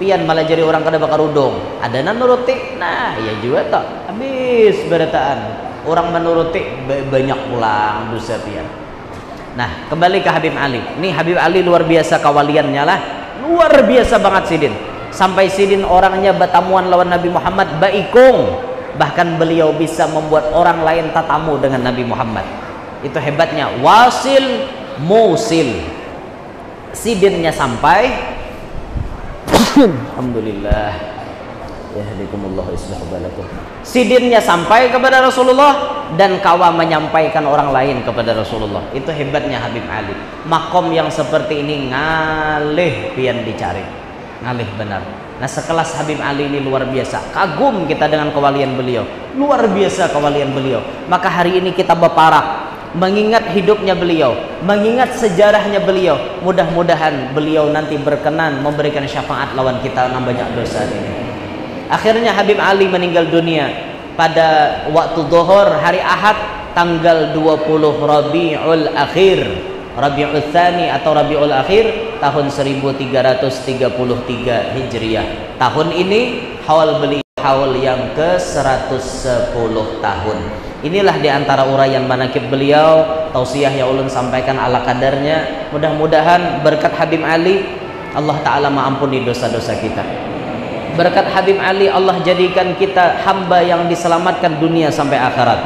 Speaker 2: Pian malah jadi orang kada bakar udung. Ada nan nuruti. Nah, ya juga tak. Habis berataan. Orang menuruti banyak pulang dosa pian. Nah, kembali ke Habib Ali. Nih Habib Ali luar biasa kawaliannya lah. Luar biasa banget sidin. Sampai sidin orangnya bertamuan lawan Nabi Muhammad baikung. Bahkan beliau bisa membuat orang lain tatamu dengan Nabi Muhammad. Itu hebatnya. Wasil musil. Sidinnya sampai alhamdulillah. Yahdikumullah islahu balakum. Sidinnya sampai kepada Rasulullah dan kawa menyampaikan orang lain kepada Rasulullah. Itu hebatnya Habib Ali. Makom yang seperti ini ngalih pian dicari. Ngalih benar. Nah, sekelas Habib Ali ini luar biasa. Kagum kita dengan kewalian beliau. Luar biasa kewalian beliau. Maka hari ini kita berparak mengingat hidupnya beliau, mengingat sejarahnya beliau. Mudah-mudahan beliau nanti berkenan memberikan syafaat lawan kita yang banyak dosa ini. Akhirnya Habib Ali meninggal dunia pada waktu zuhur hari Ahad tanggal 20 Rabiul Akhir, Rabiul Tsani atau Rabiul Akhir tahun 1333 Hijriah. Tahun ini haul beliau haul yang ke-110 tahun. Inilah diantara uraian manakib beliau, tausiah yang ulun sampaikan ala kadarnya. Mudah-mudahan berkat Habib Ali Allah Ta'ala mengampuni dosa-dosa kita. Berkat Habib Ali Allah jadikan kita hamba yang diselamatkan dunia sampai akhirat.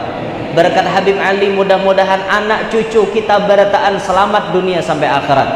Speaker 2: Berkat Habib Ali mudah-mudahan anak cucu kita berataan selamat dunia sampai akhirat.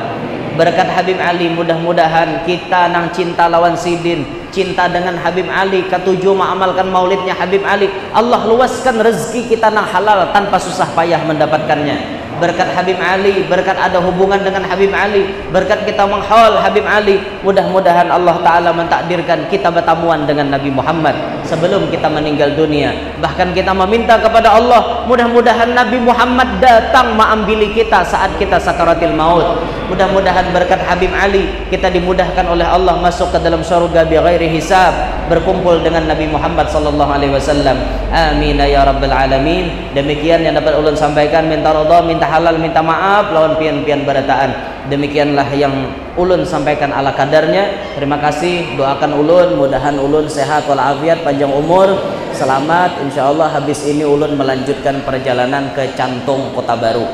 Speaker 2: Berkat Habib Ali mudah-mudahan kita nang cinta lawan sidin, cinta dengan Habib Ali, ketujuh mengamalkan maulidnya Habib Ali. Allah luaskan rezeki kita nang halal tanpa susah payah mendapatkannya. Berkat Habib Ali, berkat ada hubungan dengan Habib Ali, berkat kita menghaul Habib Ali, mudah-mudahan Allah Ta'ala mentakdirkan kita bertamuan dengan Nabi Muhammad sebelum kita meninggal dunia. Bahkan kita meminta kepada Allah, mudah-mudahan Nabi Muhammad datang mengambil kita saat kita sakaratil maut. Mudah-mudahan berkat Habib Ali kita dimudahkan oleh Allah masuk ke dalam surga bi ghairi hisab, berkumpul dengan Nabi Muhammad sallallahu alaihi wasallam. Amin ya rabbal alamin. Demikian yang dapat ulun sampaikan, minta ridha, minta halal, minta maaf lawan pian-pian barataan. Demikianlah yang ulun sampaikan ala kadarnya. Terima kasih, doakan ulun, mudahan ulun sehat walafiat, panjang umur, selamat. Insyaallah habis ini ulun melanjutkan perjalanan ke Cantung Kota Baru.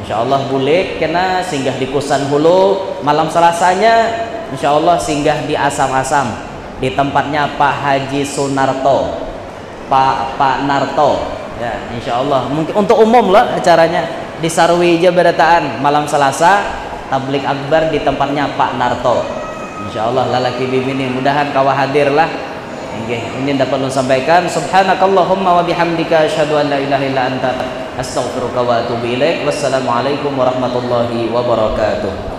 Speaker 2: Insyaallah boleh kena singgah di Kusan Hulu malam Selasanya. Insyaallah singgah di Asam-Asam di tempatnya Pak Haji Sunarto, Pak Narto. Ya, insyaallah mungkin untuk umum lah acaranya di Sarwija berataan malam Selasa. tablik akbar di tempatnya Pak Narto. Insyaallah lalaki bibini mudahan kawa hadirlah. Ini dapat lu sampaikan. Subhanakallahumma wa bihamdika asyhadu an la ilaha illa anta astaghfiruka wa atubu ilaik. Wassalamualaikum warahmatullahi wabarakatuh.